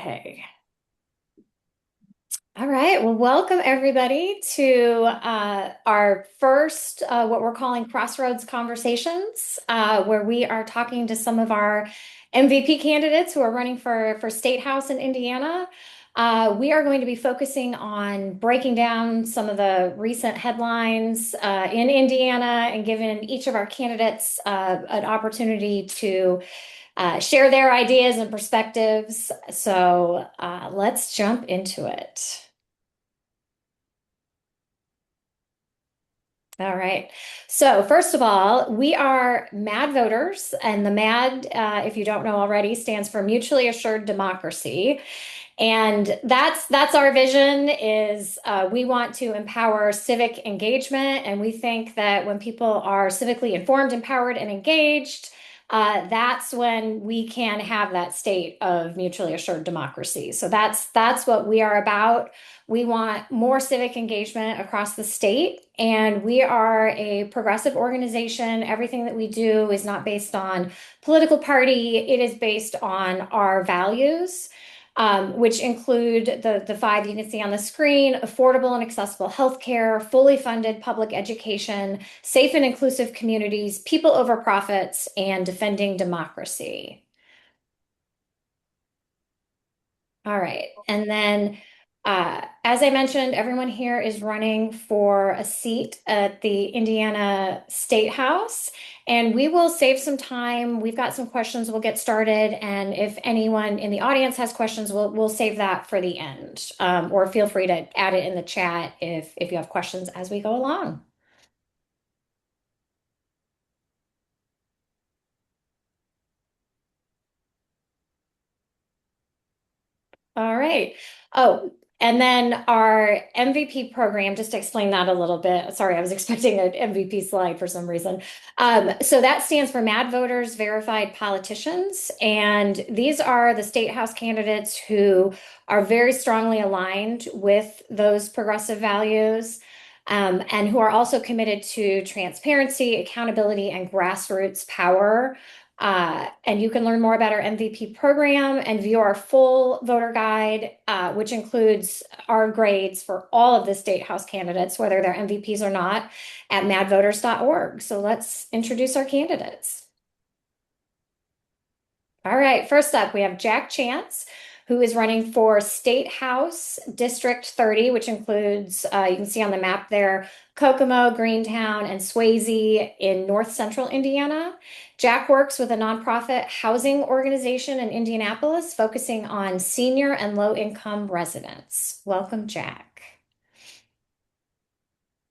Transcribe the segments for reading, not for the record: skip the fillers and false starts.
Okay. All right. Well, welcome everybody to our first, what we're calling Crossroads Conversations, where we are talking to some of our MVP candidates who are running for State House in Indiana. We are going to be focusing on breaking down some of the recent headlines in Indiana and giving each of our candidates an opportunity to share their ideas and perspectives. So let's jump into it. All right. So first of all, we are MAD voters, and the MAD, if you don't know already, stands for Mutually Assured Democracy. And that's our vision is we want to empower civic engagement. And we think that when people are civically informed, empowered, and engaged, that's when we can have that state of mutually assured democracy. So that's what we are about. We want more civic engagement across the state, and we are a progressive organization. Everything that we do is not based on political party, it is based on our values which include the five you can see on the screen: affordable and accessible healthcare, fully funded public education, safe and inclusive communities, people over profits, and defending democracy. All right. And then, as I mentioned, everyone here is running for a seat at the Indiana Statehouse, and we will save some time. We've got some questions. We'll get started, and if anyone in the audience has questions, we'll save that for the end. Or feel free to add it in the chat if you have questions as we go along. All right. Oh, and then our MVP program, just to explain that a little bit. Sorry, I was expecting an MVP slide for some reason. So that stands for MADVoters Verified Politicians. And these are the State House candidates who are very strongly aligned with those progressive values. And who are also committed to transparency, accountability, and grassroots power. And you can learn more about our MVP program and view our full voter guide, which includes our grades for all of the State House candidates, whether they're MVPs or not, at madvoters.org. So let's introduce our candidates. All right, first up, we have Jack Chance, who is running for State House District 30, which includes, you can see on the map there, Kokomo, Greentown, and Swayze in north central Indiana. Jack works with a nonprofit housing organization in Indianapolis, focusing on senior and low-income residents. Welcome, Jack.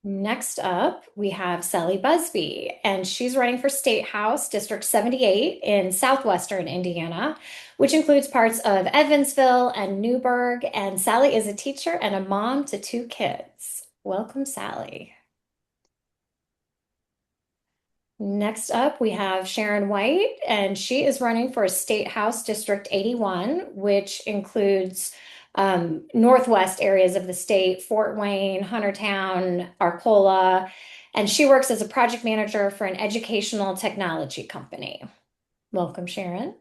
Next up, we have Sally Busby, and she's running for State House District 78 in southwestern Indiana, which includes parts of Evansville and Newburgh. And Sally is a teacher and a mom to two kids. Welcome, Sally. Next up, we have Sharon Wight, and she is running for State House District 81, which includes northwest areas of the state: Fort Wayne, Huntertown, Arcola, and she works as a project manager for an educational technology company. Welcome, Sharon.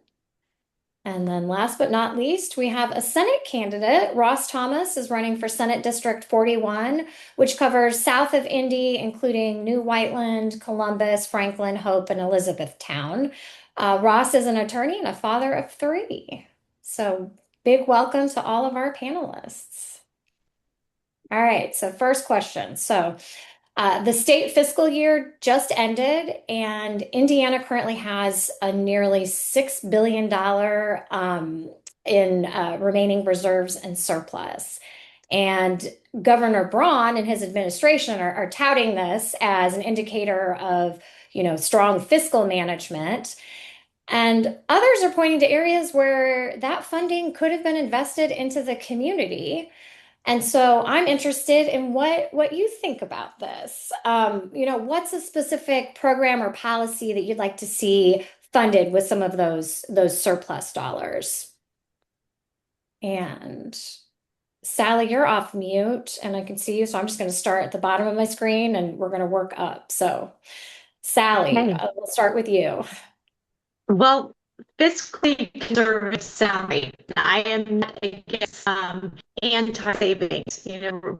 And then last but not least, we have a Senate candidate. Ross Thomas is running for Senate District 41, which covers south of Indy, including New Whiteland, Columbus, Franklin, Hope, and Elizabethtown. Ross is an attorney and a father of three. So big welcome to all of our panelists. All right, so first question. The state fiscal year just ended, and Indiana currently has a nearly $6 billion in remaining reserves and surplus. And Governor Braun and his administration are touting this as an indicator of, strong fiscal management. And others are pointing to areas where that funding could have been invested into the community. And so I'm interested in what you think about this. What's a specific program or policy that you'd like to see funded with some of those surplus dollars? And Sally, you're off mute and I can see you, so I'm just going to start at the bottom of my screen and we're going to work up. So, Sally, Okay. we'll start with you. Well, fiscally conservative sounding. I am not against anti-savings.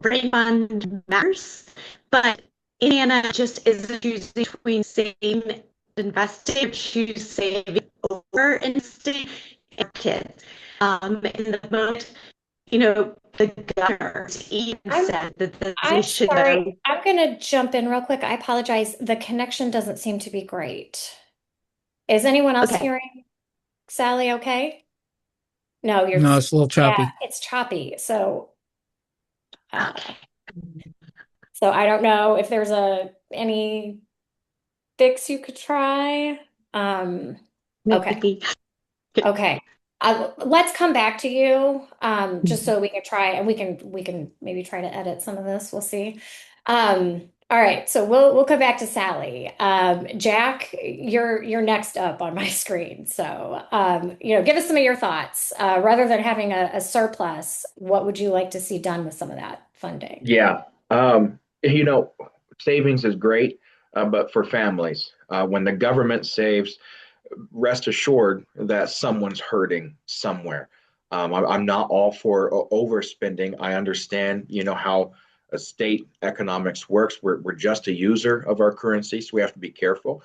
Brain fund matters, but Indiana just isn't choosing between saving investing, choose saving over investing in kids. In the moment, the governor even I'm said that they I'm should sorry. go. I'm gonna jump in real quick. I apologize. The connection doesn't seem to be great. Is anyone else Okay. hearing Sally okay? No, No, it's a little yeah, choppy. it's choppy. So uh Okay. so I don't know if there's any fix you could try. Um okay. Maybe. Okay. Let's come back to you, just so we can try and we can maybe try to edit some of this. We'll see. All right, so we'll come back to Sally. Jack, you're next up on my screen. So give us some of your thoughts. Rather than having a surplus, what would you like to see done with some of that funding? Yeah. Savings is great, but for families, when the government saves, rest assured that someone's hurting somewhere. I'm not all for overspending. I understand, how a state economics works. We're just a user of our currency, so we have to be careful.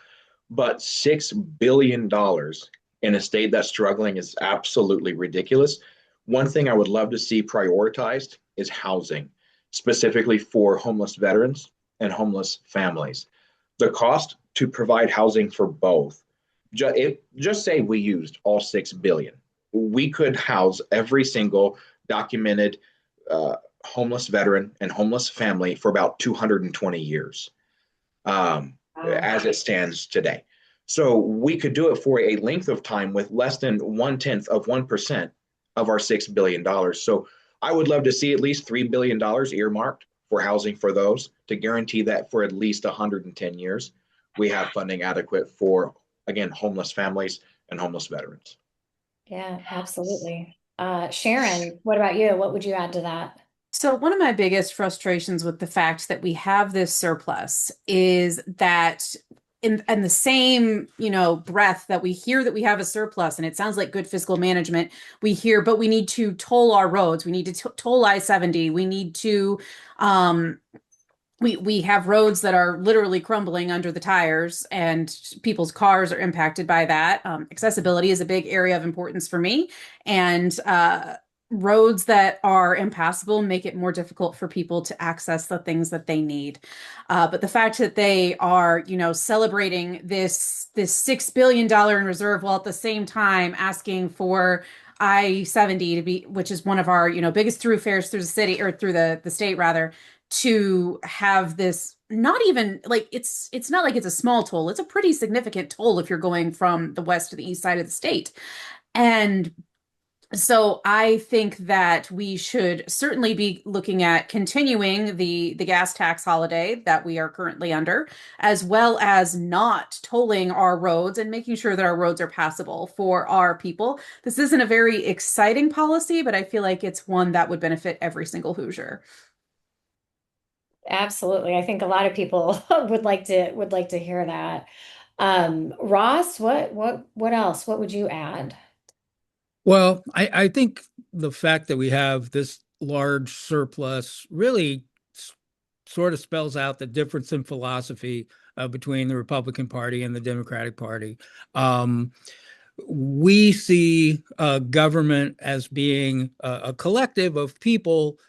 But $6 billion in a state that's struggling is absolutely ridiculous. One thing I would love to see prioritized is housing, specifically for homeless veterans and homeless families. The cost to provide housing for both, just say we used all 6 billion, we could house every single documented homeless veteran and homeless family for about 220 years, Wow. as it stands today. So we could do it for a length of time with less than 1/10 of 1% of our $6 billion. So I would love to see at least $3 billion earmarked for housing for those, to guarantee that for at least 110 years we have funding adequate for, again, homeless families and homeless veterans. Yeah, absolutely. Sharon, what about you? What would you add to that? So, one of my biggest frustrations with the fact that we have this surplus is that in the same, breath that we hear that we have a surplus and it sounds like good fiscal management, we hear, but we need to toll our roads. We need to toll I-70. We need to um we have roads that are literally crumbling under the tires and people's cars are impacted by that. Accessibility is a big area of importance for me. And roads that are impassable make it more difficult for people to access the things that they need. But the fact that they are, celebrating this $6 billion in reserve while at the same time asking for I-70 to be, which is one of our, biggest thoroughfares through the city or through the state rather, to have this not even like it's not like it's a small toll. It's a pretty significant toll if you're going from the west to the east side of the state. And so I think that we should certainly be looking at continuing the gas tax holiday that we are currently under, as well as not tolling our roads and making sure that our roads are passable for our people. This isn't a very exciting policy, but I feel like it's one that would benefit every single Hoosier. Absolutely. I think a lot of people would like to hear that. Ross, what else? What would you add? Well, I think the fact that we have this large surplus really sort of spells out the difference in philosophy between the Republican Party and the Democratic Party. Um, we see government as being a collective of people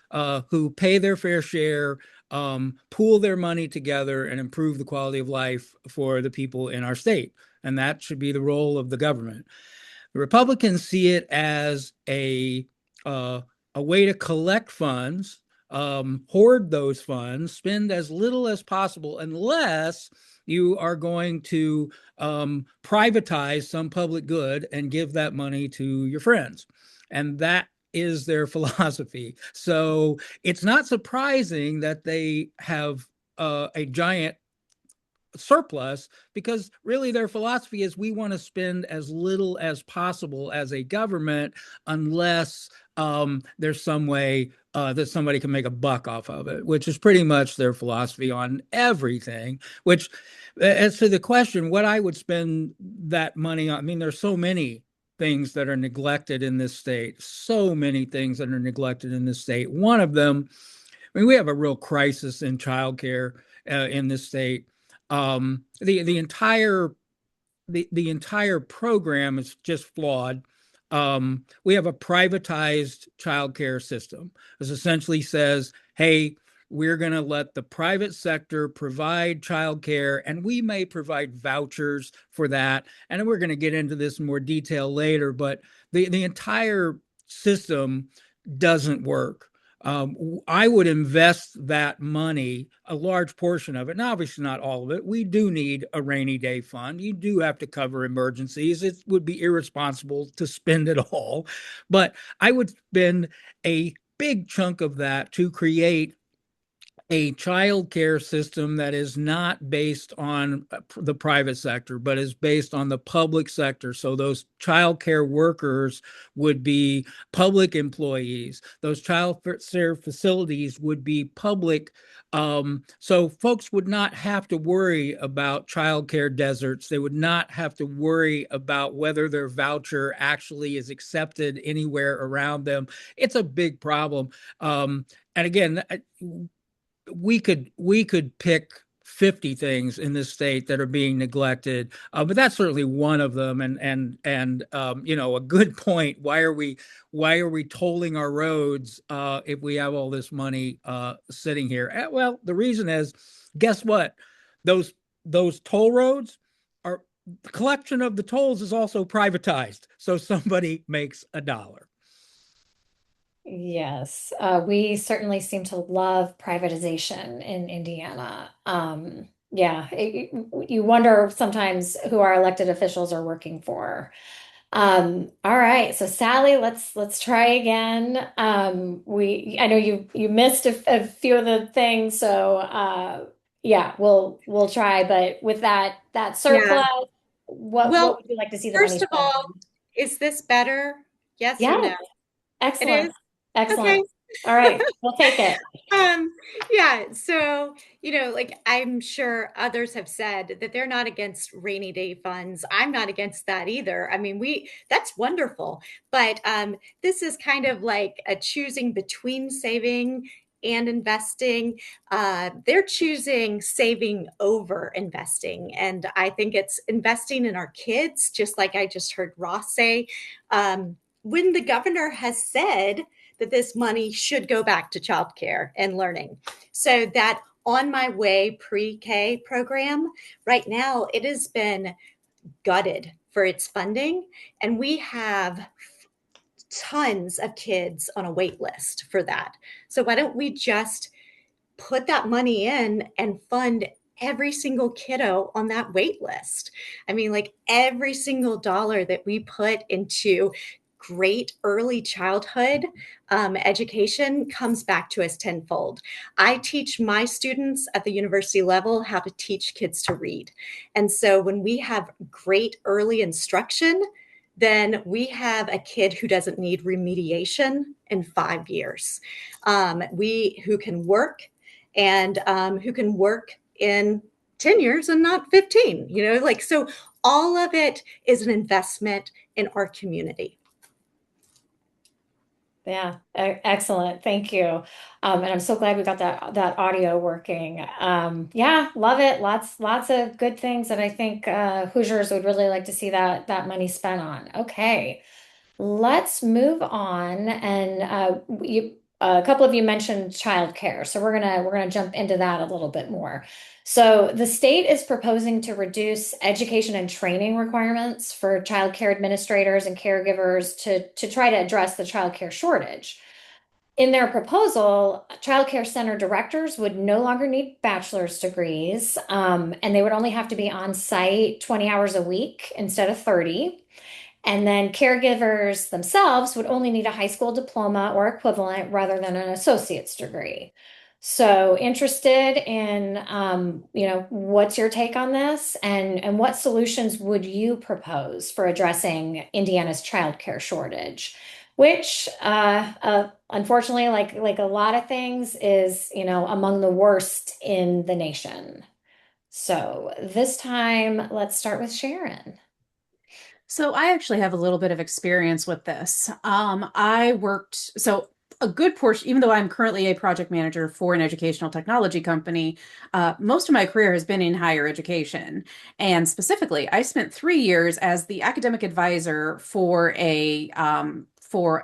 who pay their fair share, pool their money together, and improve the quality of life for the people in our state. And that should be the role of the government. The Republicans see it as a way to collect funds, hoard those funds, spend as little as possible, unless you are going to privatize some public good and give that money to your friends. And that is their philosophy. So it's not surprising that they have a giant surplus, because really their philosophy is we want to spend as little as possible as a government, unless there's some way that somebody can make a buck off of it, which is pretty much their philosophy on everything. Which, as to the question, what I would spend that money on, I mean, there's so many things that are neglected in this state, so many things that are neglected in this state. One of them, I mean, we have a real crisis in childcare in this state. The entire program is just flawed. We have a privatized childcare system. This essentially says, hey, we're going to let the private sector provide childcare, and we may provide vouchers for that. And we're going to get into this in more detail later, but the entire system doesn't work. I would invest that money, a large portion of it, and obviously not all of it. We do need a rainy day fund. You do have to cover emergencies. It would be irresponsible to spend it all, but I would spend a big chunk of that to create a child care system that is not based on the private sector, but is based on the public sector. So those child care workers would be public employees. Those child care facilities would be public. So folks would not have to worry about child care deserts. They would not have to worry about whether their voucher actually is accepted anywhere around them. It's a big problem. And again, we could pick 50 things in this state that are being neglected, but that's certainly one of them. And a good point. Why are we tolling our roads if we have all this money sitting here? Well, the reason is, guess what? Those toll roads are, the collection of the tolls is also privatized, so somebody makes a dollar. Yes, we certainly seem to love privatization in Indiana. Yeah, you wonder sometimes who our elected officials are working for. All right, so Sally, let's try again. I know you missed a few of the things, so yeah, we'll try. But with that surplus, what Well, would you like to see the money first of spent all, on? is this better? Yes or Yes, no? It excellent, is? Okay. excellent. All right, we'll take it. Yeah, so, like I'm sure others have said that they're not against rainy day funds. I'm not against that either. I mean, that's wonderful. But this is kind of like a choosing between saving and investing. They're choosing saving over investing. And I think it's investing in our kids, just like I just heard Ross say. When the governor has said that this money should go back to childcare and learning. So that On My Way pre-K program, right now, it has been gutted for its funding. And we have tons of kids on a wait list for that. So why don't we just put that money in and fund every single kiddo on that wait list? I mean, like every single dollar that we put into great early childhood education comes back to us tenfold. I teach my students at the university level how to teach kids to read. And so when we have great early instruction, then we have a kid who doesn't need remediation in 5 years. Who can work and who can work in 10 years and not 15, so all of it is an investment in our community. Yeah, excellent. Thank you. And I'm so glad we got that audio working. Yeah, love it. Lots of good things that I think Hoosiers would really like to see that money spent on. Okay, let's move on. And a couple of you mentioned childcare, so we're gonna jump into that a little bit more. So the state is proposing to reduce education and training requirements for childcare administrators and caregivers to try to address the childcare shortage. In their proposal, childcare center directors would no longer need bachelor's degrees, and they would only have to be on site 20 hours a week instead of 30. And then caregivers themselves would only need a high school diploma or equivalent rather than an associate's degree. So interested in, what's your take on this, and what solutions would you propose for addressing Indiana's childcare shortage, which, unfortunately, like a lot of things, is, among the worst in the nation. So this time, let's start with Sharon. So I actually have a little bit of experience with this. I worked, so a good portion, even though I'm currently a project manager for an educational technology company, most of my career has been in higher education. And specifically, I spent 3 years as the academic advisor for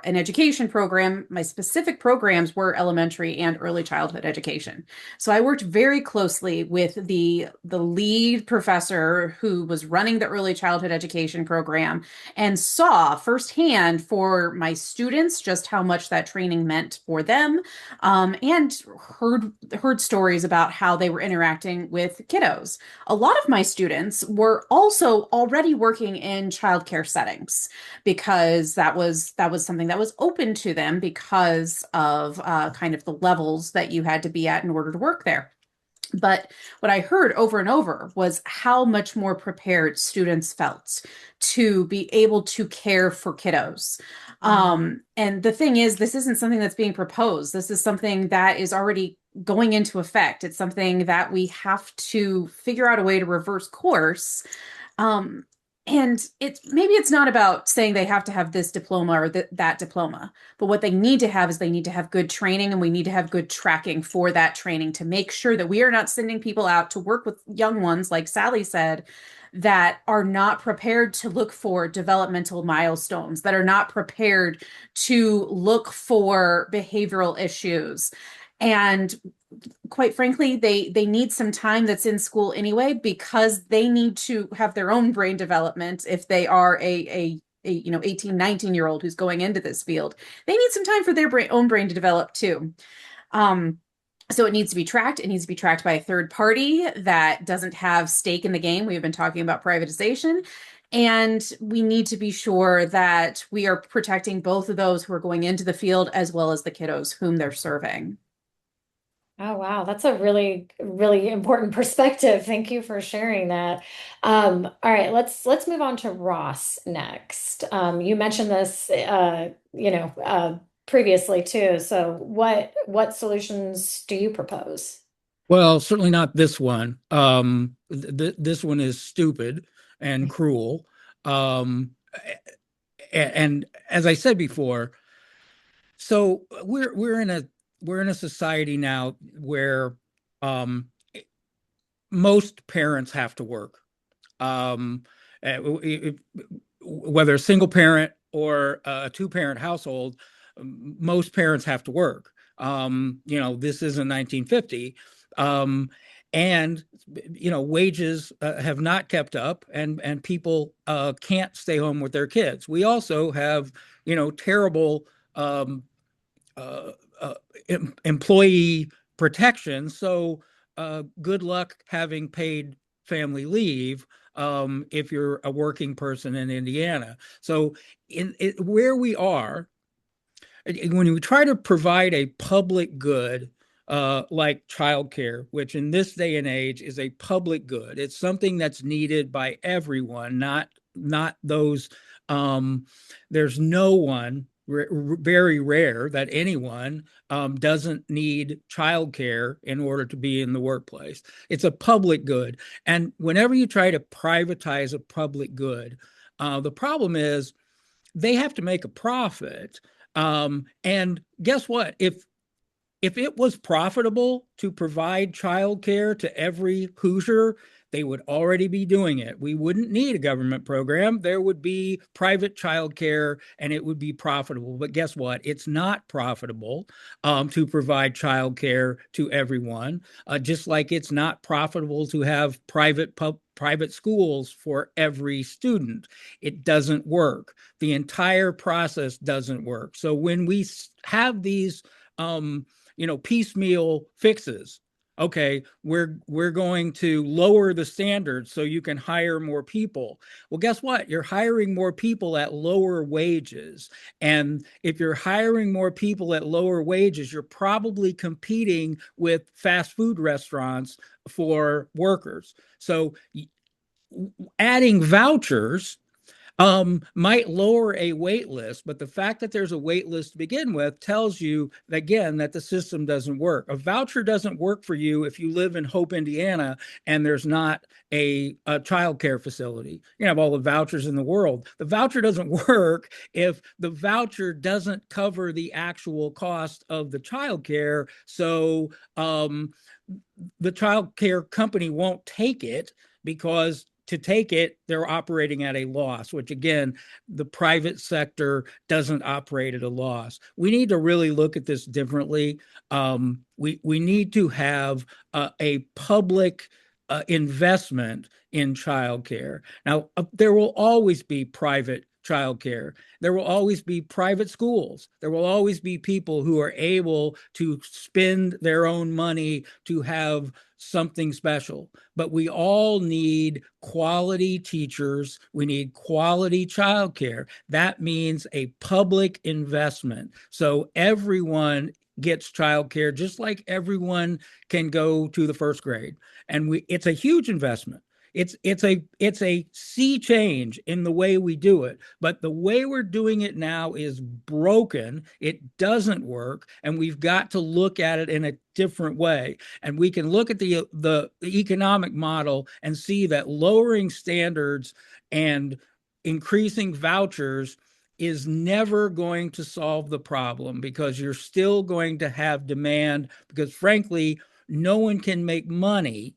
an education program. My specific programs were elementary and early childhood education. So I worked very closely with the lead professor who was running the early childhood education program, and saw firsthand for my students just how much that training meant for them, and heard stories about how they were interacting with kiddos. A lot of my students were also already working in childcare settings because that was something that was open to them because of kind of the levels that you had to be at in order to work there. But what I heard over and over was how much more prepared students felt to be able to care for kiddos. And the thing is, this isn't something that's being proposed. This is something that is already going into effect. It's something that we have to figure out a way to reverse course. And maybe it's not about saying they have to have this diploma or that diploma, but what they need to have is they need to have good training, and we need to have good tracking for that training to make sure that we are not sending people out to work with young ones, like Sally said, that are not prepared to look for developmental milestones, that are not prepared to look for behavioral issues. And quite frankly, they need some time that's in school anyway, because they need to have their own brain development. If they are a 18, 19-year-old who's going into this field, they need some time for their own brain to develop too. So it needs to be tracked. It needs to be tracked by a third party that doesn't have stake in the game. We've been talking about privatization. And we need to be sure that we are protecting both of those who are going into the field, as well as the kiddos whom they're serving. Oh, wow. That's a really, really important perspective. Thank you for sharing that. All right, let's move on to Ross next. You mentioned this, previously too. So what solutions do you propose? Well, certainly not this one. This one is stupid and cruel. Um, and as I said before, so we're in a society now where most parents have to work, whether a single parent or a two-parent household. Most parents have to work. This isn't 1950. And wages have not kept up, and people can't stay home with their kids. We also have terrible uh, uh, employee protection. So good luck having paid family leave if you're a working person in Indiana. So where we are, when we try to provide a public good, like childcare, which in this day and age is a public good, it's something that's needed by everyone, not those. There's no one, very rare that anyone doesn't need childcare in order to be in the workplace. It's a public good, and whenever you try to privatize a public good, the problem is they have to make a profit. And guess what? If it was profitable to provide childcare to every Hoosier, they would already be doing it. We wouldn't need a government program. There would be private childcare, and it would be profitable. But guess what? It's not profitable to provide childcare to everyone, just like it's not profitable to have private schools for every student. It doesn't work. The entire process doesn't work. So when we have these piecemeal fixes, okay, we're going to lower the standards so you can hire more people. Well, guess what? You're hiring more people at lower wages. And if you're hiring more people at lower wages, you're probably competing with fast food restaurants for workers. So adding vouchers might lower a wait list, but the fact that there's a wait list to begin with tells you, again, that the system doesn't work. A voucher doesn't work for you if you live in Hope, Indiana, and there's not a child care facility. You have all the vouchers in the world. The voucher doesn't work if the voucher doesn't cover the actual cost of the child care. So the child care company won't take it, because to take it, they're operating at a loss, which again, the private sector doesn't operate at a loss. We need to really look at this differently. We need to have a public investment in childcare. Now, there will always be private childcare. There will always be private schools. There will always be people who are able to spend their own money to have something special. But we all need quality teachers. We need quality childcare. That means a public investment. So everyone gets childcare, just like everyone can go to the first grade. And it's a huge investment. It's a sea change in the way we do it, but the way we're doing it now is broken. It doesn't work, and we've got to look at it in a different way. And we can look at the economic model and see that lowering standards and increasing vouchers is never going to solve the problem, because you're still going to have demand, because frankly, no one can make money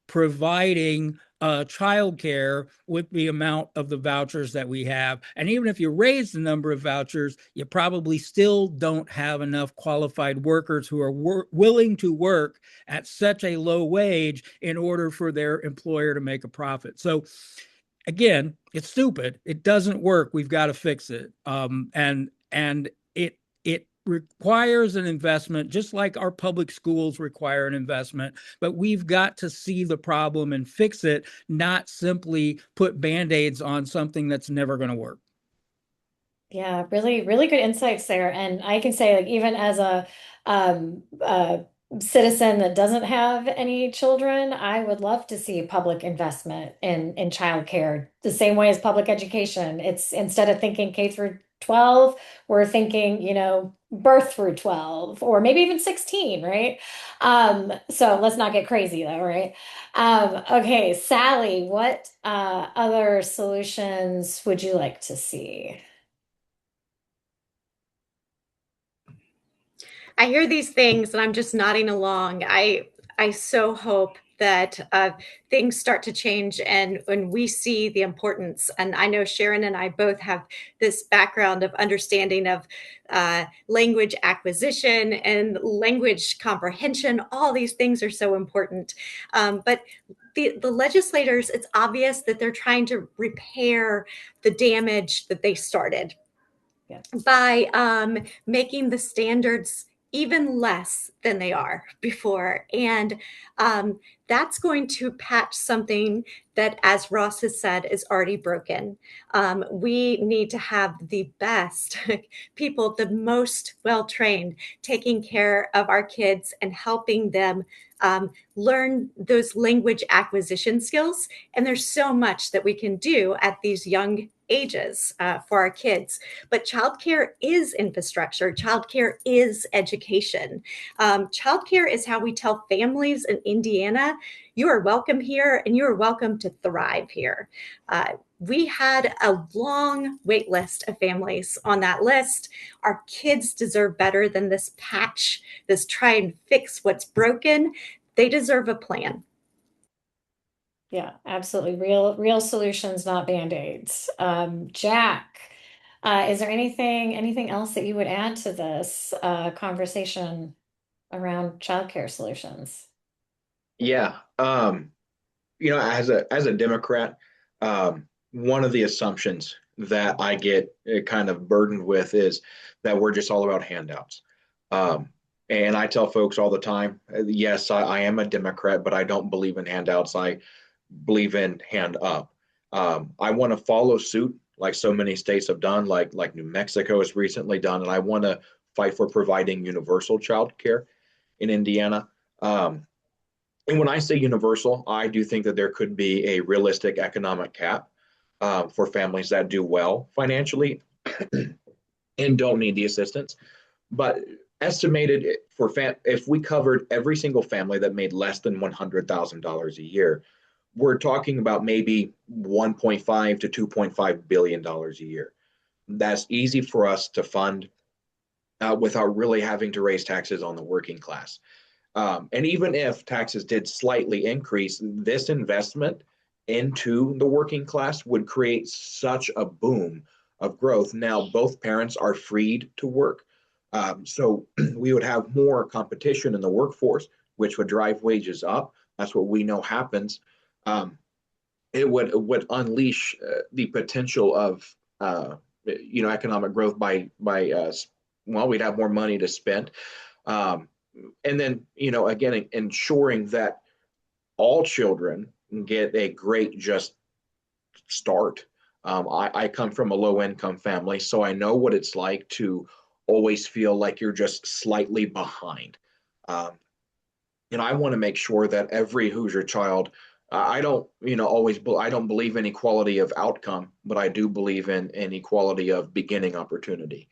providing childcare with the amount of the vouchers that we have. And even if you raise the number of vouchers, you probably still don't have enough qualified workers who are willing to work at such a low wage in order for their employer to make a profit. So again, it's stupid. It doesn't work. We've got to fix it. And it requires an investment, just like our public schools require an investment. But we've got to see the problem and fix it, not simply put Band-Aids on something that's never going to work. Yeah, really, really good insights there. And I can say, like, even as a citizen that doesn't have any children, I would love to see public investment in childcare, the same way as public education. It's instead of thinking K through 12, we're thinking, birth through 12, or maybe even 16, right? So let's not get crazy though, right? Okay, Sally, what other solutions would you like to see? I hear these things and I'm just nodding along. I so hope that things start to change, and when we see the importance. And I know Sharon and I both have this background of understanding of language acquisition and language comprehension. All these things are so important. But the legislators, it's obvious that they're trying to repair the damage that they started. Yeah. By making the standards even less than they are before. And that's going to patch something that, as Ross has said, is already broken. We need to have the best people, the most well-trained, taking care of our kids and helping them learn those language acquisition skills. And there's so much that we can do at these young ages for our kids. But childcare is infrastructure. Childcare is education. Childcare is how we tell families in Indiana, you are welcome here and you are welcome to thrive here. We had a long wait list of families on that list. Our kids deserve better than this patch, this try and fix what's broken. They deserve a plan. Yeah, absolutely. Real solutions, not Band-Aids. Jack, is there anything else that you would add to this conversation around childcare solutions? Yeah. As a Democrat, one of the assumptions that I get kind of burdened with is that we're just all about handouts. And I tell folks all the time, yes, I am a Democrat, but I don't believe in handouts. I believe in hand up. I want to follow suit like so many states have done, like New Mexico has recently done, and I want to fight for providing universal child care in Indiana. And when I say universal, I do think that there could be a realistic economic cap for families that do well financially and don't need the assistance. But estimated if we covered every single family that made less than $100,000 a year, we're talking about maybe 1.5 to 2.5 billion dollars a year. That's easy for us to fund without really having to raise taxes on the working class. And even if taxes did slightly increase, this investment into the working class would create such a boom of growth. Now, both parents are freed to work. So we would have more competition in the workforce, which would drive wages up. That's what we know happens. It would unleash the potential of economic growth by we'd have more money to spend. And then, again, ensuring that all children get a great just start. I come from a low income family, so I know what it's like to always feel like you're just slightly behind. I want to make sure that every Hoosier child, I don't believe in equality of outcome, but I do believe in equality of beginning opportunity.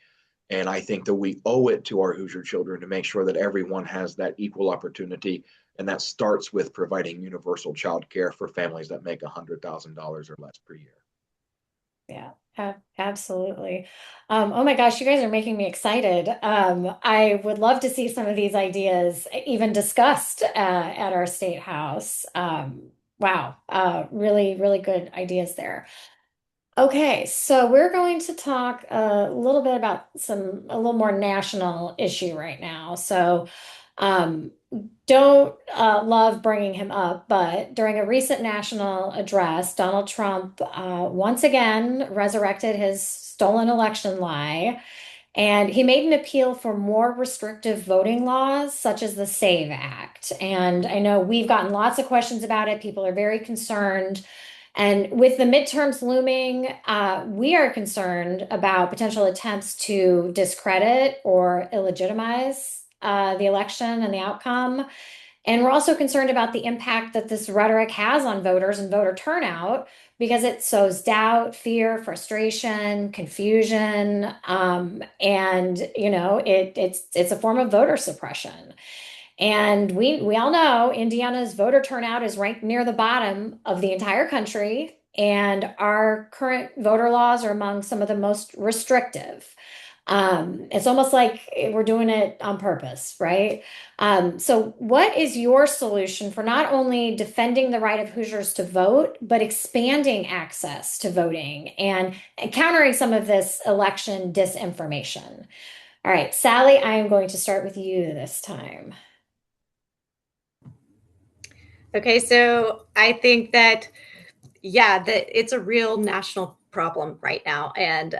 And I think that we owe it to our Hoosier children to make sure that everyone has that equal opportunity. And that starts with providing universal child care for families that make $100,000 or less per year. Yeah, absolutely. Oh my gosh, you guys are making me excited. I would love to see some of these ideas even discussed at our state house. Wow, really, really good ideas there. Okay, so we're going to talk a little bit about a little more national issue right now. So, don't love bringing him up, but during a recent national address, Donald Trump once again resurrected his stolen election lie, and he made an appeal for more restrictive voting laws, such as the SAVE Act. And I know we've gotten lots of questions about it. People are very concerned. And with the midterms looming, we are concerned about potential attempts to discredit or illegitimize the election and the outcome. And we're also concerned about the impact that this rhetoric has on voters and voter turnout because it sows doubt, fear, frustration, confusion, and it's a form of voter suppression. And we all know Indiana's voter turnout is ranked near the bottom of the entire country, and our current voter laws are among some of the most restrictive. It's almost like we're doing it on purpose, right? So what is your solution for not only defending the right of Hoosiers to vote, but expanding access to voting and countering some of this election disinformation? All right, Sally, I am going to start with you this time. Okay, so I think that, that it's a real national problem right now. And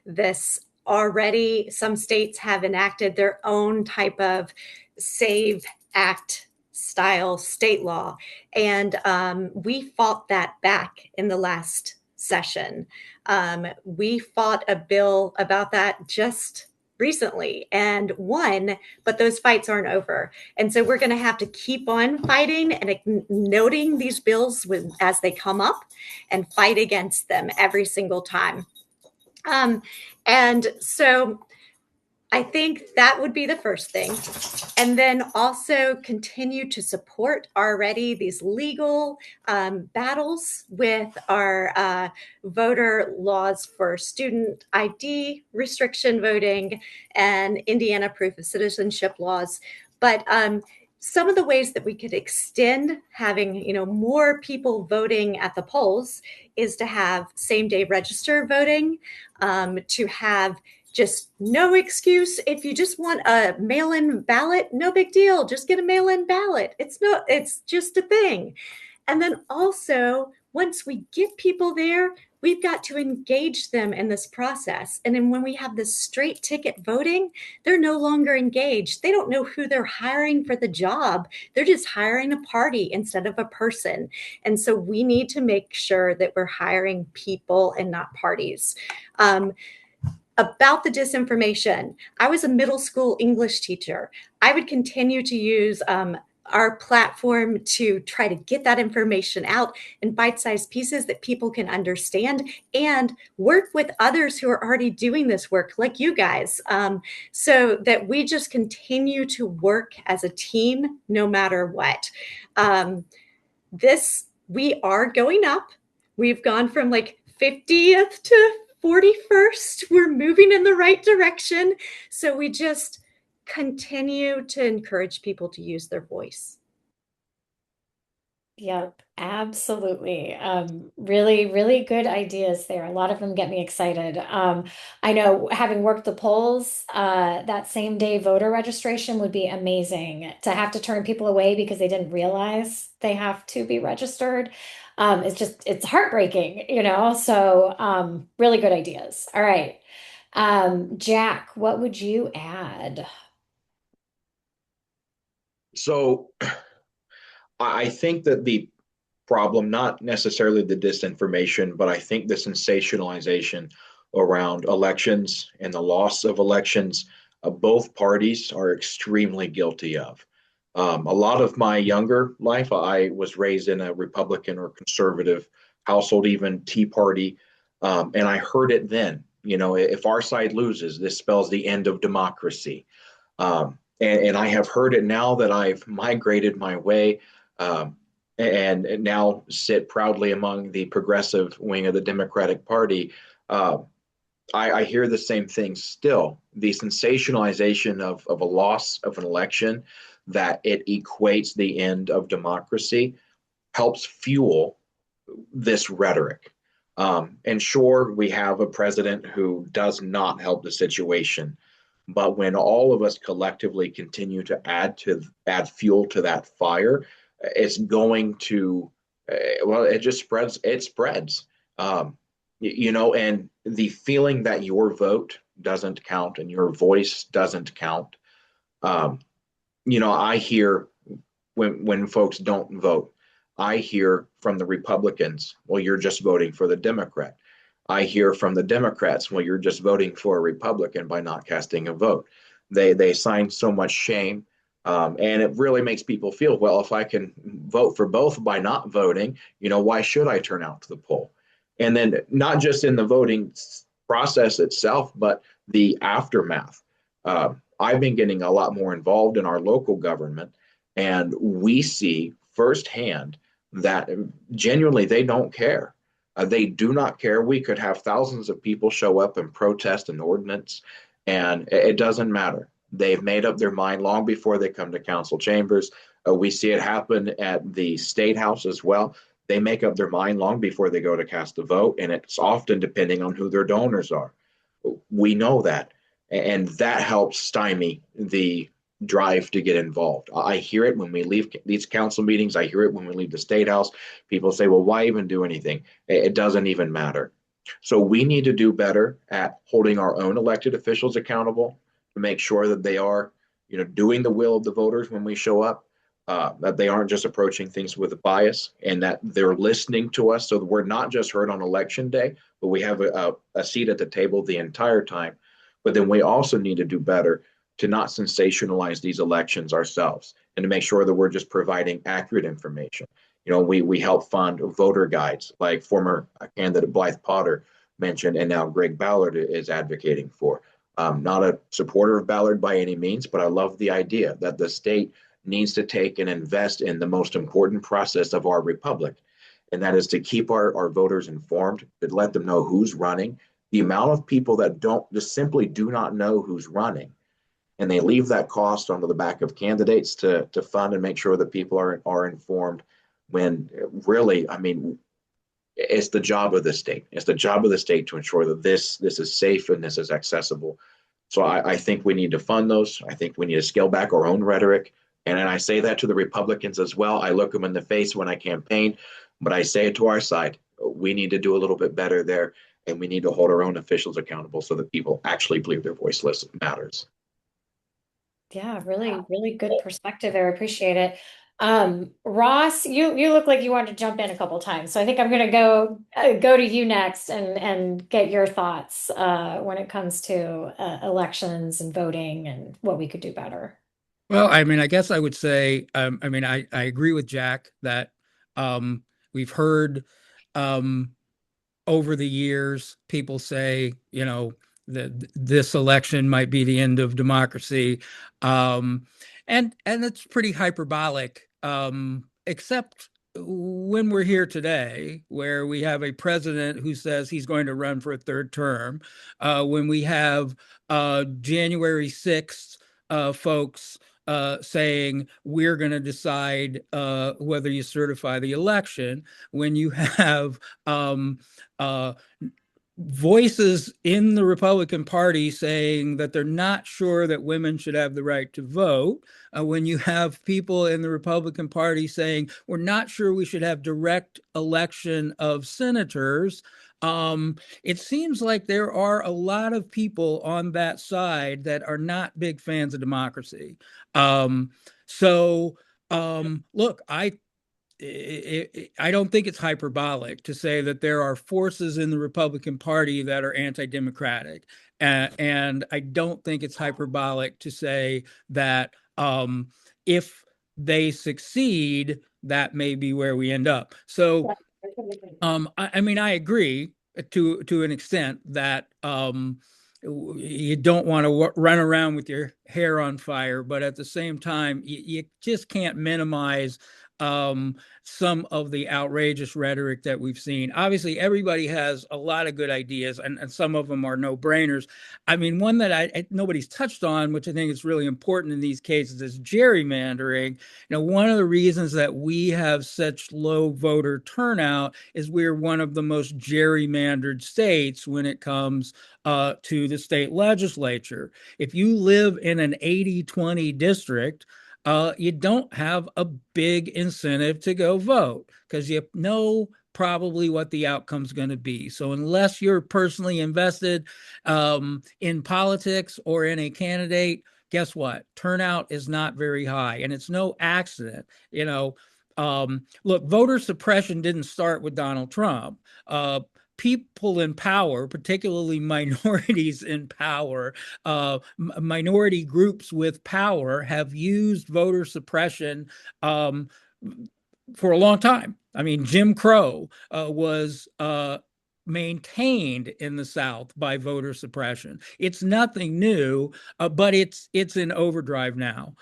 this already, some states have enacted their own type of SAVE Act style state law. And we fought that back in the last session. We fought a bill about that just recently and won, but those fights aren't over. And so we're going to have to keep on fighting and noting these bills as they come up and fight against them every single time. And so I think that would be the first thing. And then also continue to support already these legal battles with our voter laws for student ID restriction voting and Indiana proof of citizenship laws. But some of the ways that we could extend having, more people voting at the polls is to have same-day register voting, to have just no excuse. If you just want a mail-in ballot, no big deal. Just get a mail-in ballot. It's just a thing. And then also once we get people there, we've got to engage them in this process. And then when we have this straight ticket voting, they're no longer engaged. They don't know who they're hiring for the job. They're just hiring a party instead of a person. And so we need to make sure that we're hiring people and not parties. About the disinformation, I was a middle school English teacher. I would continue to use our platform to try to get that information out in bite-sized pieces that people can understand, and work with others who are already doing this work, like you guys, so that we just continue to work as a team no matter what. We are going up. We've gone from like 50th to 41st. We're moving in the right direction. So we just continue to encourage people to use their voice. Yep, absolutely. Really, really good ideas there. A lot of them get me excited. I know having worked the polls, that same day voter registration would be amazing. To have to turn people away because they didn't realize they have to be registered. It's heartbreaking, So, really good ideas. All right. Jack, what would you add? So I think that the problem, not necessarily the disinformation, but I think the sensationalization around elections and the loss of elections, both parties are extremely guilty of. A lot of my younger life, I was raised in a Republican or conservative household, even Tea Party, and I heard it then. If our side loses, this spells the end of democracy. And I have heard it now that I've migrated my way. And now sit proudly among the progressive wing of the Democratic Party. I hear the same thing still. The sensationalization of a loss of an election, that it equates the end of democracy, helps fuel this rhetoric. And sure, we have a president who does not help the situation. But when all of us collectively continue to add fuel to that fire, it's going to, it just spreads. It spreads. And the feeling that your vote doesn't count and your voice doesn't count. I hear when folks don't vote, I hear from the Republicans, well, you're just voting for the Democrat. I hear from the Democrats, well, you're just voting for a Republican by not casting a vote. They assign so much shame. And it really makes people feel, well, if I can vote for both by not voting, why should I turn out to the poll? And then not just in the voting process itself, but the aftermath. I've been getting a lot more involved in our local government, and we see firsthand that genuinely they don't care. They do not care. We could have thousands of people show up and protest an ordinance, and it doesn't matter. They've made up their mind long before they come to council chambers. We see it happen at the Statehouse as well. They make up their mind long before they go to cast a vote, and it's often depending on who their donors are. We know that, and that helps stymie the drive to get involved. I hear it when we leave these council meetings. I hear it when we leave the Statehouse. People say, well, why even do anything? It doesn't even matter. So we need to do better at holding our own elected officials accountable, to make sure that they are, doing the will of the voters when we show up, that they aren't just approaching things with a bias, and that they're listening to us so that we're not just heard on election day, but we have a seat at the table the entire time. But then we also need to do better to not sensationalize these elections ourselves, and to make sure that we're just providing accurate information. We help fund voter guides, like former candidate Blythe Potter mentioned, and now Greg Ballard is advocating for. Not a supporter of Ballard by any means, but I love the idea that the state needs to take and invest in the most important process of our republic, and that is to keep our voters informed, to let them know who's running. The amount of people that just simply do not know who's running, and they leave that cost onto the back of candidates to fund and make sure that people are informed, when really, it's the job of the state. It's the job of the state to ensure that this is safe and this is accessible. So I think we need to fund those. I think we need to scale back our own rhetoric. And I say that to the Republicans as well. I look them in the face when I campaign. But I say it to our side. We need to do a little bit better there, and we need to hold our own officials accountable so that people actually believe their voice matters. Yeah, really, really good perspective there. I appreciate it. Ross, you look like you wanted to jump in a couple times, so I think I'm going to go to you next and get your thoughts when it comes to elections and voting and what we could do better. Well, I mean, I guess I would say, I mean, I agree with Jack that we've heard over the years people say, you know, that this election might be the end of democracy, and it's pretty hyperbolic, except when we're here today, where we have a president who says he's going to run for a third term, when we have January 6th folks saying we're going to decide whether you certify the election, when you have uh, voices in the Republican Party saying that they're not sure that women should have the right to vote, when you have people in the Republican Party saying we're not sure we should have direct election of senators, it seems like there are a lot of people on that side that are not big fans of democracy. So, look, I don't think it's hyperbolic to say that there are forces in the Republican Party that are anti-democratic, and I don't think it's hyperbolic to say that if they succeed, that may be where we end up. So, I mean, I agree to an extent that you don't want to run around with your hair on fire, but at the same time, you just can't minimize some of the outrageous rhetoric that we've seen. Obviously, everybody has a lot of good ideas, and some of them are no-brainers. I mean, one that nobody's touched on, which I think is really important in these cases, is gerrymandering. You know, one of the reasons that we have such low voter turnout is we're one of the most gerrymandered states when it comes to the state legislature. If you live in an 80-20 district, you don't have a big incentive to go vote because you know probably what the outcome's going to be. So unless you're personally invested in politics or in a candidate, guess what? Turnout is not very high, and it's no accident. You know, look, voter suppression didn't start with Donald Trump. People in power, particularly minorities in power, minority groups with power, have used voter suppression for a long time. I mean, Jim Crow was maintained in the South by voter suppression. It's nothing new, but it's in overdrive now.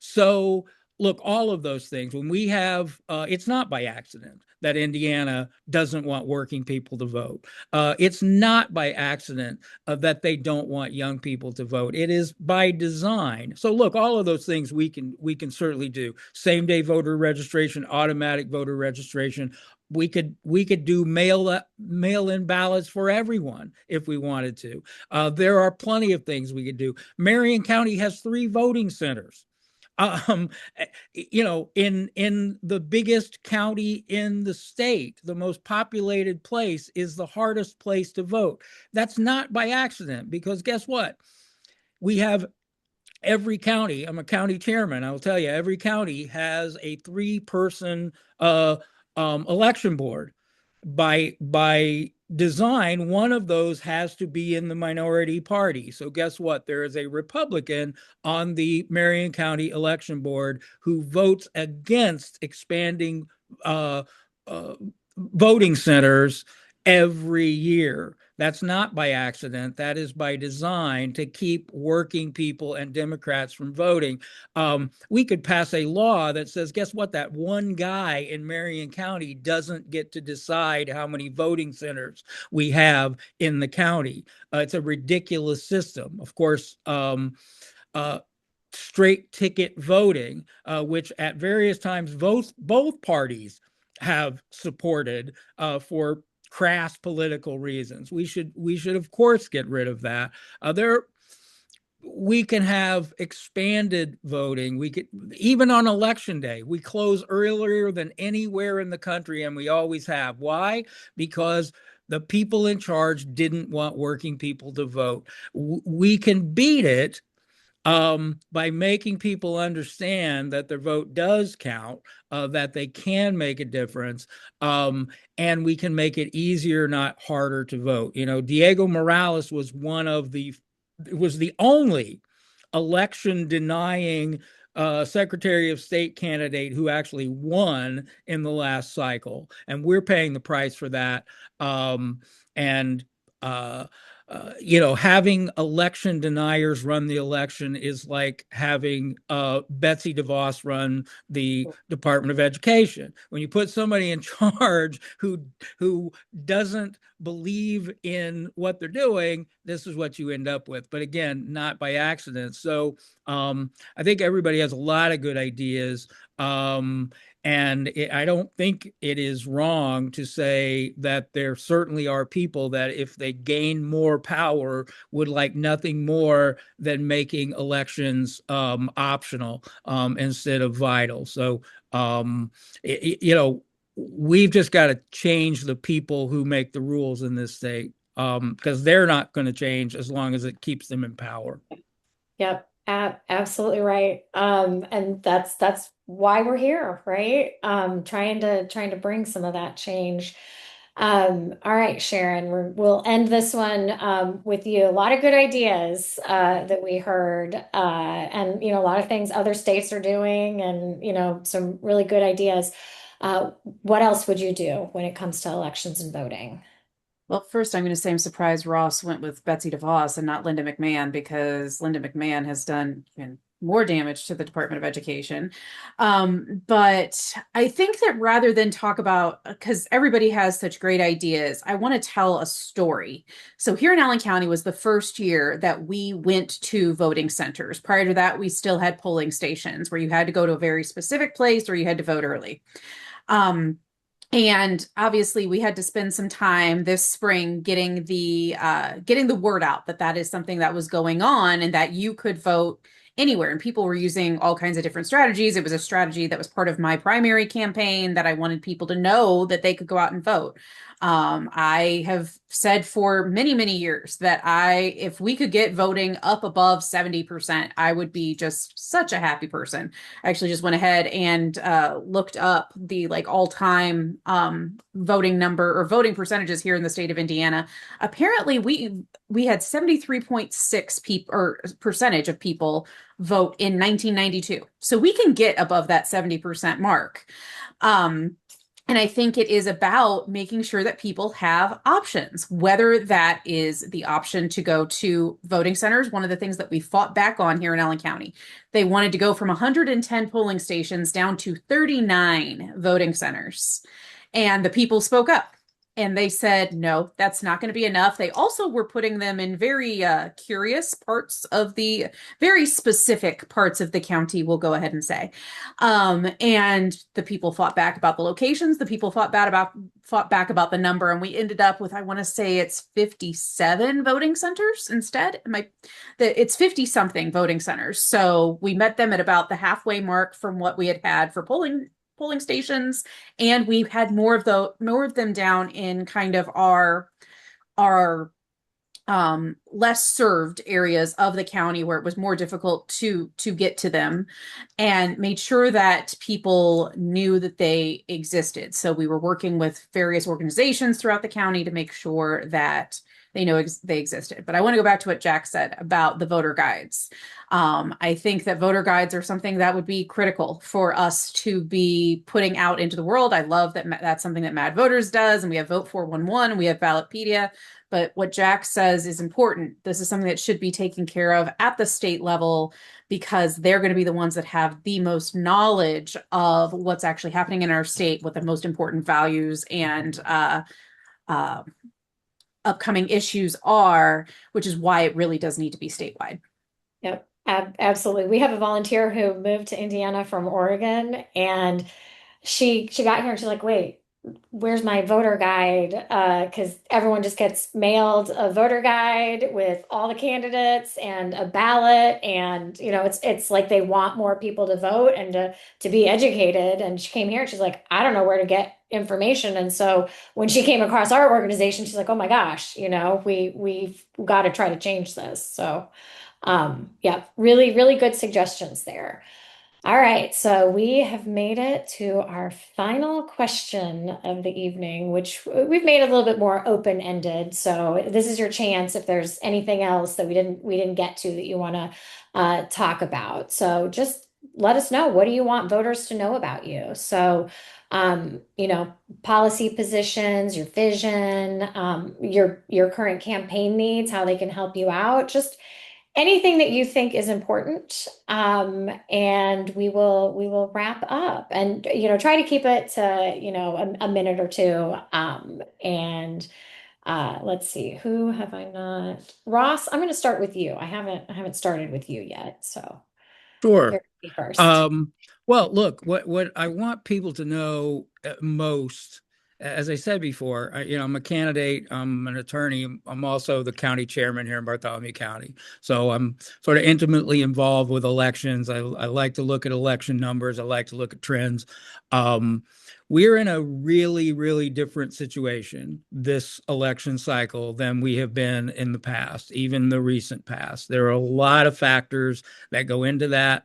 So look, all of those things, when we have, it's not by accident that Indiana doesn't want working people to vote. It's not by accident that they don't want young people to vote. It is by design. So look, all of those things we can certainly do. Same day voter registration, automatic voter registration. We could do mail-in ballots for everyone if we wanted to. There are plenty of things we could do. Marion County has 3 voting centers. You know, in the biggest county in the state, the most populated place is the hardest place to vote. That's not by accident, because guess what? We have every county. I'm a county chairman. I will tell you, every county has a 3-person election board. By design, one of those has to be in the minority party. So guess what? There is a Republican on the Marion County Election Board who votes against expanding voting centers every year. That's not by accident. That is by design to keep working people and Democrats from voting. We could pass a law that says, guess what? That one guy in Marion County doesn't get to decide how many voting centers we have in the county. It's a ridiculous system. Of course, straight ticket voting, which at various times both parties have supported for crass political reasons. We should of course get rid of that. we can have expanded voting. We could, even on election day, we close earlier than anywhere in the country, and we always have. Why? Because the people in charge didn't want working people to vote. We can beat it by making people understand that their vote does count, that they can make a difference, and we can make it easier, not harder to vote. You know, Diego Morales was the only election denying Secretary of State candidate who actually won in the last cycle, and we're paying the price for that. And having election deniers run the election is like having Betsy DeVos run the Department of Education. When you put somebody in charge who doesn't believe in what they're doing, this is what you end up with. But again, not by accident. So I think everybody has a lot of good ideas. I don't think it is wrong to say that there certainly are people that, if they gain more power, would like nothing more than making elections optional instead of vital. So, we've just got to change the people who make the rules in this state, because they're not going to change as long as it keeps them in power. Yep, absolutely right. And that's why we're here, right? Trying to bring some of that change. All right, Sharon, we'll end this one with you. A lot of good ideas that we heard, and a lot of things other states are doing, and some really good ideas. What else would you do when it comes to elections and voting? Well, first, I'm going to say I'm surprised Ross went with Betsy DeVos and not Linda McMahon, because Linda McMahon has done more damage to the Department of Education. But I think that rather than talk about, because everybody has such great ideas, I want to tell a story. So here in Allen County was the first year that we went to voting centers. Prior to that, we still had polling stations where you had to go to a very specific place or you had to vote early. And obviously, we had to spend some time this spring getting the word out that that is something that was going on and that you could vote anywhere. And people were using all kinds of different strategies. It was a strategy that was part of my primary campaign, that I wanted people to know that they could go out and vote. I have said for many, many years that if we could get voting up above 70%, I would be just such a happy person. I actually just went ahead and looked up the all-time voting number or voting percentages here in the state of Indiana. Apparently, we had 73.6 percentage of people vote in 1992. So we can get above that 70% mark. And I think it is about making sure that people have options, whether that is the option to go to voting centers. One of the things that we fought back on here in Allen County, they wanted to go from 110 polling stations down to 39 voting centers. And the people spoke up. And they said, no, that's not going to be enough. They also were putting them in very curious parts of very specific parts of the county, we'll go ahead and say. And the people fought back about the locations. The people fought back about the number. And we ended up with, I want to say it's 57 voting centers instead. It's 50 something voting centers. So we met them at about the halfway mark from what we had for polling stations, and we had more of them down in kind of our less served areas of the county where it was more difficult to get to them, and made sure that people knew that they existed. So we were working with various organizations throughout the county to make sure that they know they existed. But I want to go back to what Jack said about the voter guides. I think that voter guides are something that would be critical for us to be putting out into the world. I love that that's something that MADVoters does, and we have Vote 411, we have Ballotpedia. But what Jack says is important. This is something that should be taken care of at the state level, because they're going to be the ones that have the most knowledge of what's actually happening in our state, what the most important values and upcoming issues are, which is why it really does need to be statewide. Yep, absolutely. We have a volunteer who moved to Indiana from Oregon, and she got here and she's like, wait, where's my voter guide? Because everyone just gets mailed a voter guide with all the candidates and a ballot, and it's like they want more people to vote and to be educated. And she came here and she's like, I don't know where to get information. And so when she came across our organization, she's like, oh my gosh, we've got to try to change this. So yeah, really, really good suggestions there. All right, so we have made it to our final question of the evening, which we've made a little bit more open-ended. So this is your chance if there's anything else that we didn't get to that you want to talk about. So just let us know. What do you want voters to know about you? So, policy positions, your vision, your current campaign needs, how they can help you out. Just anything that you think is important, and we will wrap up, and try to keep it to a minute or two, and let's see, who have I not? Ross, I'm going to start with you. I haven't started with you yet, so Sure. you're gonna be first. Well, look, what I want people to know most, as I said before, I'm a candidate, I'm an attorney, I'm also the county chairman here in Bartholomew County. So I'm sort of intimately involved with elections. I like to look at election numbers. I like to look at trends. We're in a really, really different situation this election cycle than we have been in the past, even the recent past. There are a lot of factors that go into that.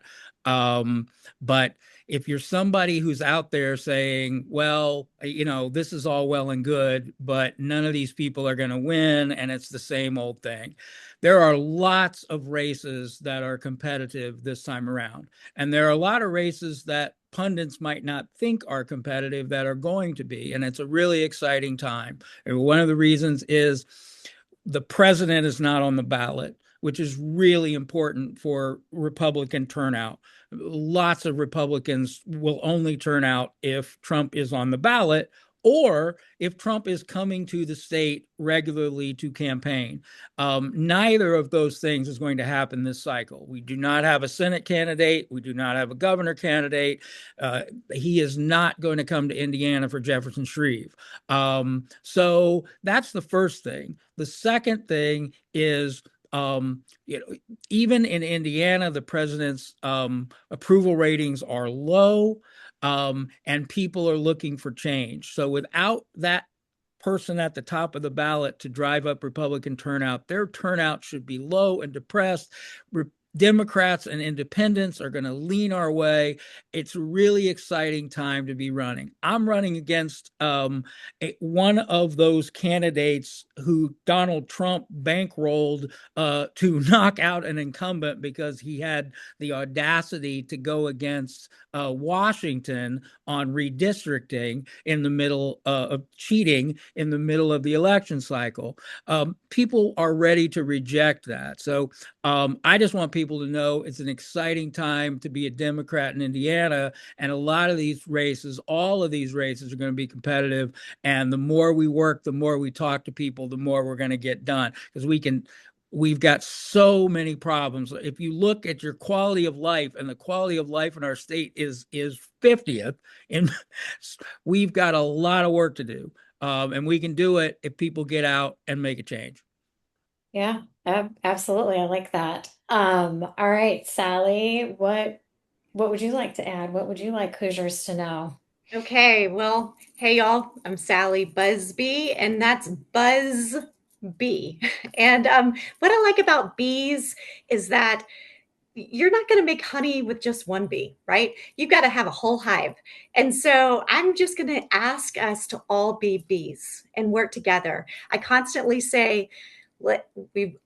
But if you're somebody who's out there saying, well, this is all well and good, but none of these people are going to win, and it's the same old thing. There are lots of races that are competitive this time around. And there are a lot of races that pundits might not think are competitive that are going to be. And it's a really exciting time. And one of the reasons is the president is not on the ballot, which is really important for Republican turnout. Lots of Republicans will only turn out if Trump is on the ballot or if Trump is coming to the state regularly to campaign. Neither of those things is going to happen this cycle. We do not have a Senate candidate. We do not have a governor candidate. He is not going to come to Indiana for Jefferson Shreve. So that's the first thing. The second thing is, even in Indiana, the president's approval ratings are low, and people are looking for change. So without that person at the top of the ballot to drive up Republican turnout, their turnout should be low and depressed. Democrats and independents are going to lean our way. It's a really exciting time to be running. I'm running against one of those candidates who Donald Trump bankrolled to knock out an incumbent because he had the audacity to go against Washington on redistricting in the middle of cheating in the middle of the election cycle. People are ready to reject that. So I just want people to know it's an exciting time to be a Democrat in Indiana, and a lot of these races, all of these races are going to be competitive. And the more we work, the more we talk to people, the more we're going to get done, because we've got so many problems. If you look at your quality of life, and the quality of life in our state is 50th, and we've got a lot of work to do. And we can do it if people get out and make a change. Yeah, absolutely. I like that. All right, Sally, what would you like to add? What would you like Hoosiers to know? Okay, well, hey y'all, I'm Sally Busby, and that's Busby. And what I like about bees is that you're not going to make honey with just one bee, right? You've got to have a whole hive. And so I'm just going to ask us to all be bees and work together. I constantly say,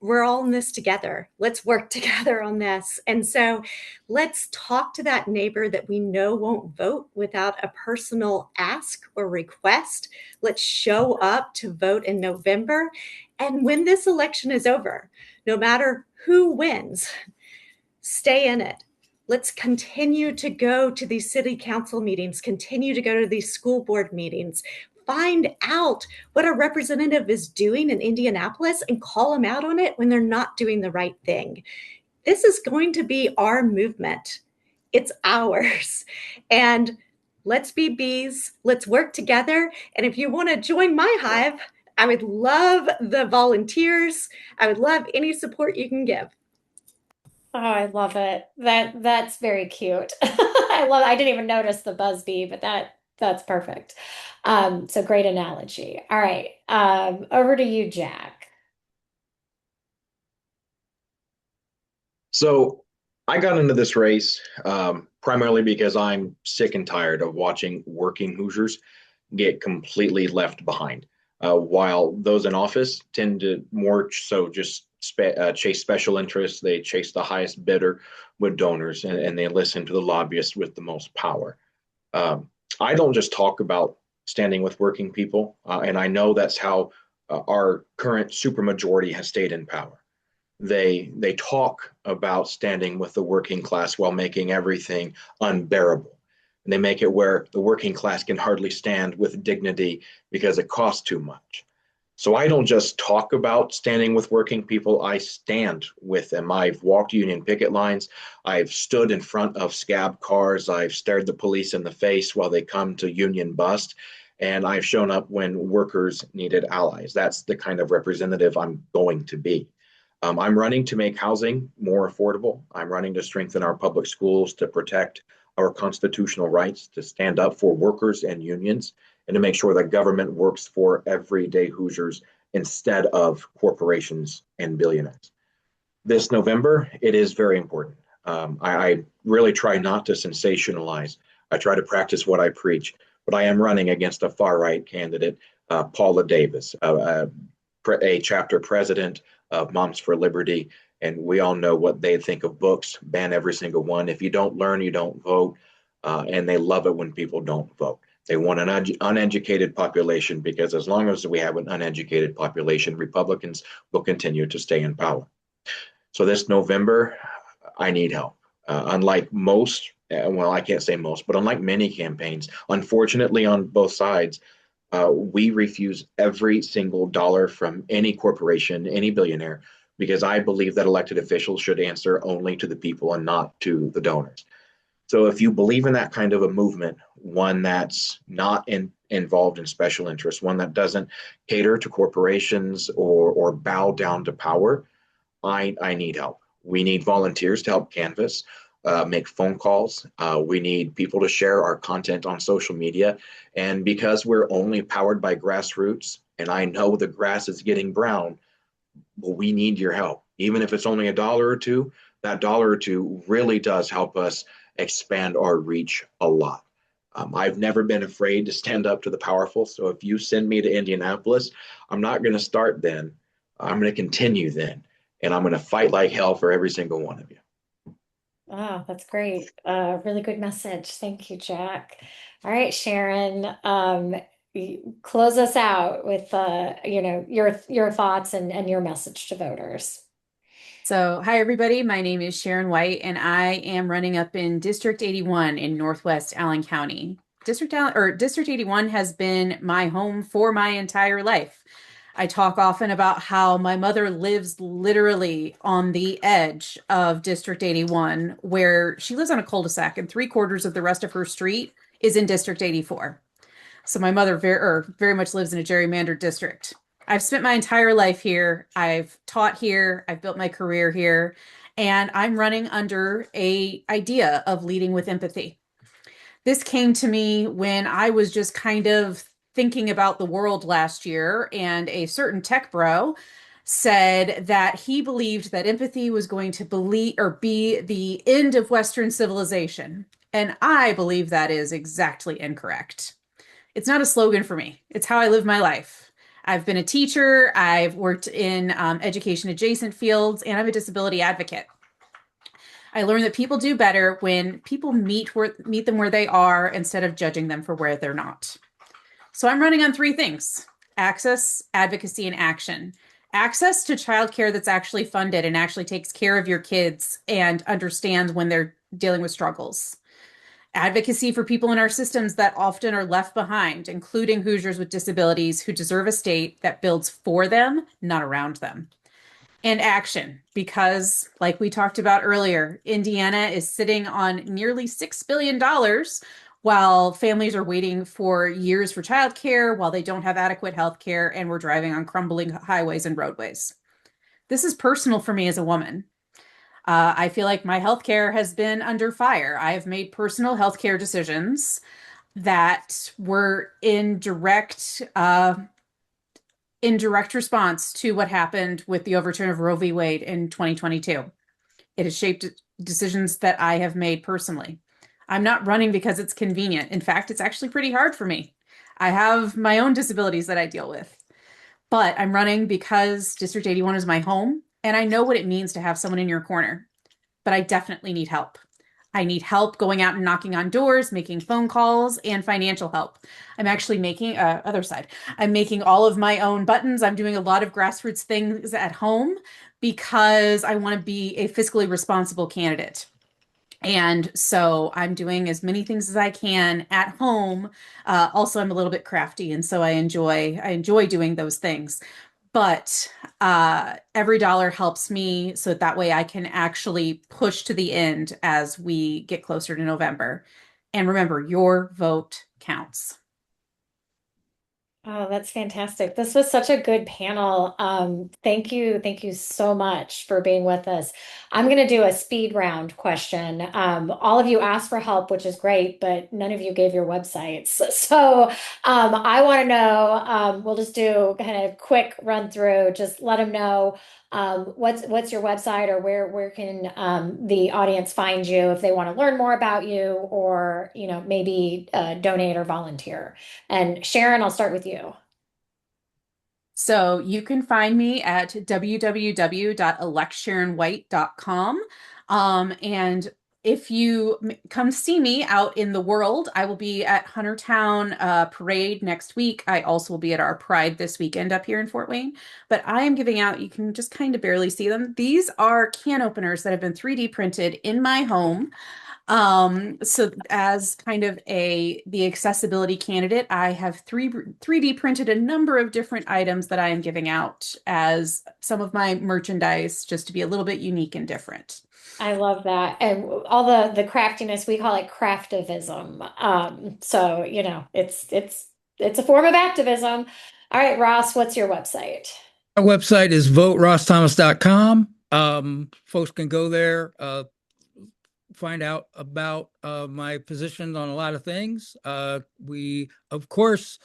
we're all in this together. Let's work together on this. And so let's talk to that neighbor that we know won't vote without a personal ask or request. Let's show up to vote in November. And when this election is over, no matter who wins, stay in it. Let's continue to go to these city council meetings, continue to go to these school board meetings, find out what a representative is doing in Indianapolis and call them out on it when they're not doing the right thing. This is going to be our movement. It's ours. And let's be bees, let's work together. And if you want to join my hive, I would love the volunteers. I would love any support you can give. Oh, I love it. That's very cute. I didn't even notice the Busby, but that's perfect. So great analogy. All right. Over to you, Jack. So I got into this race primarily because I'm sick and tired of watching working Hoosiers get completely left behind, while those in office tend to more so just chase special interests. They chase the highest bidder with donors, and they listen to the lobbyists with the most power. I don't just talk about standing with working people, and I know that's how our current supermajority has stayed in power. They talk about standing with the working class while making everything unbearable. And they make it where the working class can hardly stand with dignity because it costs too much. So I don't just talk about standing with working people, I stand with them. I've walked union picket lines, I've stood in front of scab cars, I've stared the police in the face while they come to union bust, and I've shown up when workers needed allies. That's the kind of representative I'm going to be. I'm running to make housing more affordable. I'm running to strengthen our public schools, to protect our constitutional rights, to stand up for workers and unions, and to make sure that government works for everyday Hoosiers instead of corporations and billionaires. This November, it is very important. I really try not to sensationalize. I try to practice what I preach, but I am running against a far-right candidate, Paula Davis, a chapter president of Moms for Liberty, and we all know what they think of books. Ban every single one. If you don't learn, you don't vote, and they love it when people don't vote. They want an uneducated population, because as long as we have an uneducated population, Republicans will continue to stay in power. So this November, I need help. Unlike most, well, I can't say most, but unlike many campaigns, unfortunately on both sides, we refuse every single dollar from any corporation, any billionaire, because I believe that elected officials should answer only to the people and not to the donors. So if you believe in that kind of a movement, one that's not involved in special interests, one that doesn't cater to corporations or bow down to power, I need help. We need volunteers to help canvass, make phone calls. We need people to share our content on social media. And because we're only powered by grassroots, and I know the grass is getting brown, but we need your help. Even if it's only a dollar or two, that dollar or two really does help us expand our reach a lot. I've never been afraid to stand up to the powerful. So if you send me to Indianapolis, I'm not going to start then. I'm going to continue then. And I'm going to fight like hell for every single one of you. Oh, that's great. Really good message. Thank you, Jack. All right, Sharon, close us out with your thoughts and your message to voters. So, hi everybody. My name is Sharon Wight, and I am running up in District 81 in Northwest Allen County. District 81 has been my home for my entire life. I talk often about how my mother lives literally on the edge of District 81, where she lives on a cul-de-sac, and 3/4 of the rest of her street is in District 84. So my mother very much lives in a gerrymandered district. I've spent my entire life here. I've taught here. I've built my career here, and I'm running under an idea of leading with empathy. This came to me when I was just kind of thinking about the world last year, and a certain tech bro said that he believed that empathy was going to be the end of Western civilization. And I believe that is exactly incorrect. It's not a slogan for me. It's how I live my life. I've been a teacher. I've worked in education adjacent fields, and I'm a disability advocate. I learned that people do better when people meet them where they are instead of judging them for where they're not. So I'm running on 3 things: access, advocacy, and action. Access to childcare that's actually funded and actually takes care of your kids and understands when they're dealing with struggles. Advocacy for people in our systems that often are left behind, including Hoosiers with disabilities who deserve a state that builds for them, not around them. And action, because like we talked about earlier, Indiana is sitting on nearly $6 billion while families are waiting for years for childcare, while they don't have adequate health care, and we're driving on crumbling highways and roadways. This is personal for me as a woman. I feel like my healthcare has been under fire. I have made personal healthcare decisions that were in direct response to what happened with the overturn of Roe v. Wade in 2022. It has shaped decisions that I have made personally. I'm not running because it's convenient. In fact, it's actually pretty hard for me. I have my own disabilities that I deal with, but I'm running because District 81 is my home, and I know what it means to have someone in your corner, but I definitely need help. I need help going out and knocking on doors, making phone calls, and financial help. I'm actually making other side. I'm making all of my own buttons. I'm doing a lot of grassroots things at home because I want to be a fiscally responsible candidate. And so I'm doing as many things as I can at home. Also, I'm a little bit crafty, and so I enjoy doing those things. But every dollar helps me, so that way I can actually push to the end as we get closer to November. And remember, your vote counts. Oh, that's fantastic. This was such a good panel. Thank you. Thank you so much for being with us. I'm going to do a speed round question. All of you asked for help, which is great, but none of you gave your websites. So I want to know, we'll just do kind of quick run through, just let them know what's your website, or where can the audience find you if they want to learn more about you, or maybe donate or volunteer. And Sharon, I'll start with you. So you can find me at www.electsharonwight.com. And if you come see me out in the world, I will be at Huntertown Parade next week. I also will be at our Pride this weekend up here in Fort Wayne. But I am giving out, you can just kind of barely see them. These are can openers that have been 3D printed in my home. So as kind of the accessibility candidate, I have 3D printed a number of different items that I am giving out as some of my merchandise, just to be a little bit unique and different. I love that. And all the craftiness, we call it craftivism. So, it's a form of activism. All right, Ross, what's your website? Our website is voteRossThomas.com. Folks can go there, find out about my position on a lot of things. We, of course,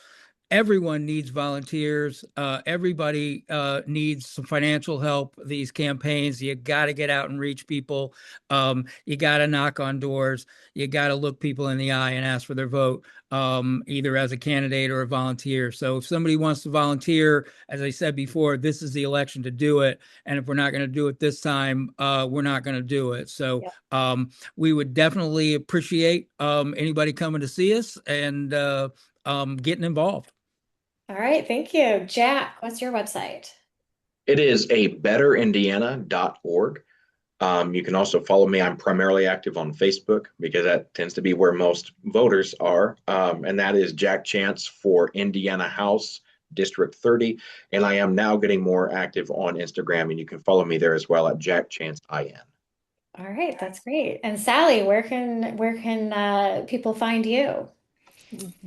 everyone needs volunteers. Everybody needs some financial help. These campaigns, you got to get out and reach people. You got to knock on doors. You got to look people in the eye and ask for their vote, either as a candidate or a volunteer. So if somebody wants to volunteer, as I said before, this is the election to do it. And if we're not going to do it this time, we're not going to do it. So we would definitely appreciate anybody coming to see us and getting involved. All right, thank you. Jack, what's your website? It is a betterindiana.org. You can also follow me. I'm primarily active on Facebook because that tends to be where most voters are. And that is Jack Chance for Indiana House District 30. And I am now getting more active on Instagram, and you can follow me there as well at Jack Chance IN. All right, that's great. And Sally, where can people find you?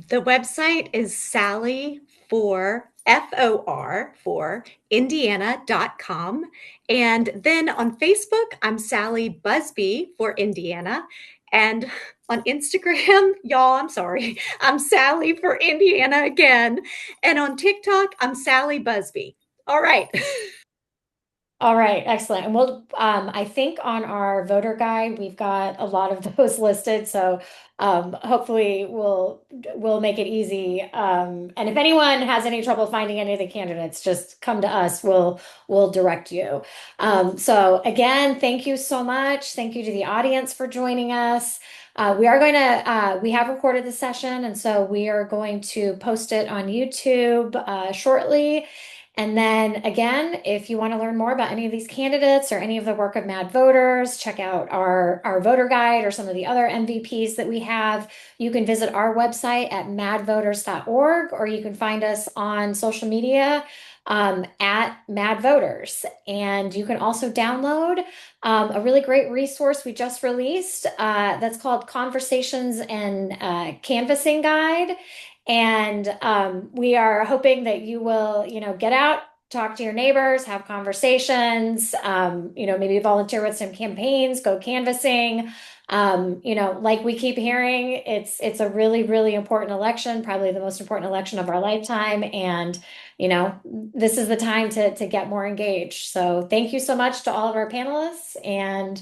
The website is Sally for FOR for Indiana.com. And then on Facebook, I'm Sally Busby for Indiana. And on Instagram, y'all, I'm sorry, I'm Sally for Indiana again. And on TikTok, I'm Sally Busby. All right. All right, excellent. And we'll, I think on our voter guide, we've got a lot of those listed. So hopefully we'll make it easy. And if anyone has any trouble finding any of the candidates, just come to us. We'll direct you. So again, thank you so much. Thank you to the audience for joining us. We have recorded the session, and so we are going to post it on YouTube shortly. And then again, if you want to learn more about any of these candidates or any of the work of Mad Voters, check out our voter guide or some of the other MVPs that we have. You can visit our website at madvoters.org, or you can find us on social media. at MADVoters. And you can also download a really great resource we just released that's called Conversations and Canvassing Guide. And we are hoping that you will, get out, talk to your neighbors, have conversations, maybe volunteer with some campaigns, go canvassing. Like we keep hearing, it's a really, really important election, probably the most important election of our lifetime. And, this is the time to get more engaged. So thank you so much to all of our panelists, and